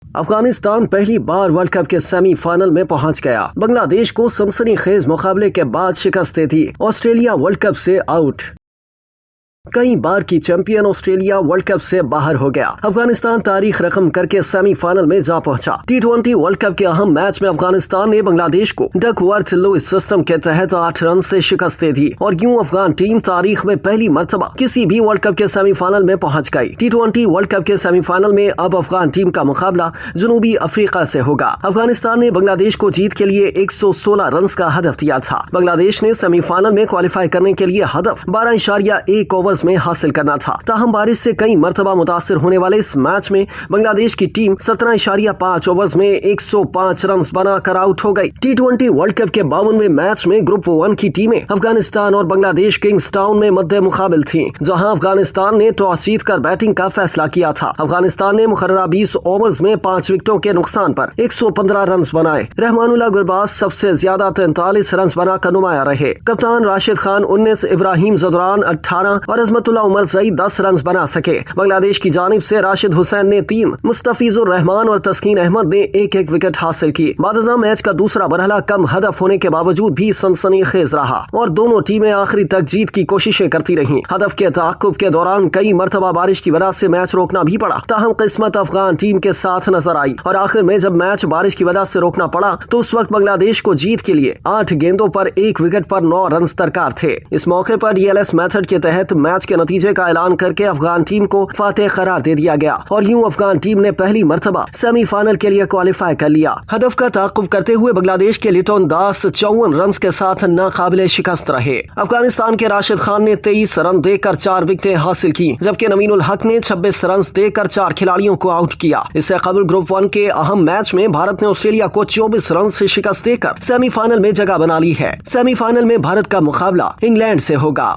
افغانستان پہلی بار world cup کے semi final میں پہنچ گیا۔ بنگلہ دیش کو سنسنی خیز مقابلے کے بعد شکست دے دی۔ آسٹریلیا ورلڈ کپ سے آؤٹ۔ کئی بار کی چیمپئن آسٹریلیا ورلڈ کپ سے باہر ہو گیا۔ افغانستان تاریخ رقم کر کے سیمی فائنل میں جا پہنچا۔ T20 ورلڈ کپ کے اہم میچ میں افغانستان نے بنگلہ دیش کو ڈک ورتھ لوئس سسٹم کے تحت 8 رن سے شکست دے دی اور یوں افغان ٹیم تاریخ میں پہلی مرتبہ کسی بھی ورلڈ کپ کے سیمی فائنل میں پہنچ گئی۔ T20 ورلڈ کپ کے سیمی فائنل میں اب افغان ٹیم کا مقابلہ جنوبی افریقہ سے ہوگا۔ افغانستان نے بنگلہ دیش کو جیت کے لیے 116 رنز کا ہدف دیا تھا۔ بنگلہ دیش نے سیمی فائنل میں کوالیفائی کرنے کے لیے ہدف 12.1 اوورز میں حاصل کرنا تھا۔ تاہم بارش سے کئی مرتبہ متاثر ہونے والے اس میچ میں بنگلہ دیش کی ٹیم 17.5 اوورز میں 105 رنز بنا کر آؤٹ ہو گئی۔ T20 ورلڈ کپ کے 52ویں میچ میں گروپ 1 کی ٹیمیں افغانستان اور بنگلہ دیش کنگز ٹاؤن میں مد مقابل تھیں، جہاں افغانستان نے ٹاس جیت کر بیٹنگ کا فیصلہ کیا تھا۔ افغانستان نے مقررہ 20 اوورز میں 5 وکٹوں کے نقصان پر 115 رنز بنائے۔ رحمان اللہ گرباز سب سے زیادہ 43 رنز بنا کر نمایاں رہے۔ کپتان راشد خان 19، ابراہیم زدران 18 اور عظمت اللہ عمر 10 رنز بنا سکے۔ بنگلہ دیش کی جانب سے راشد حسین نے 3، مستفیض الرحمان اور تسکین احمد نے 1 وکٹ حاصل کی۔ بعد ازاں میچ کا دوسرا مرحلہ کم ہدف ہونے کے باوجود بھی سنسنی خیز رہا اور دونوں ٹیمیں آخری تک جیت کی کوششیں کرتی رہیں۔ ہدف کے تعاقب کے دوران کئی مرتبہ بارش کی وجہ سے میچ روکنا بھی پڑا، تاہم قسمت افغان ٹیم کے ساتھ نظر آئی اور آخر میں جب میچ بارش کی وجہ سے روکنا پڑا تو اس وقت بنگلہ دیش کو جیت کے لیے 8 گیندوں پر 1 وکٹ پر 9 رنز درکار تھے۔ اس موقع پر DLS میتھڈ کے تحت میچ کے نتیجے کا اعلان کر کے افغان ٹیم کو فاتح قرار دے دیا گیا اور یوں افغان ٹیم نے پہلی مرتبہ سیمی فائنل کے لیے کوالیفائی کر لیا۔ ہدف کا تعاقب کرتے ہوئے بنگلہ دیش کے لٹن داس 54 رنز کے ساتھ ناقابل شکست رہے۔ افغانستان کے راشد خان نے 23 رن دے کر 4 وکٹیں حاصل کی، جبکہ نوین الحق نے 26 رنز دے کر 4 کھلاڑیوں کو آؤٹ کیا۔ اس سے قبل گروپ 1 کے اہم میچ میں بھارت نے آسٹریلیا کو 24 رن سے شکست دے کر سیمی فائنل میں جگہ بنا لی ہے۔ سیمی فائنل میں بھارت کا مقابلہ انگلینڈ سے ہوگا۔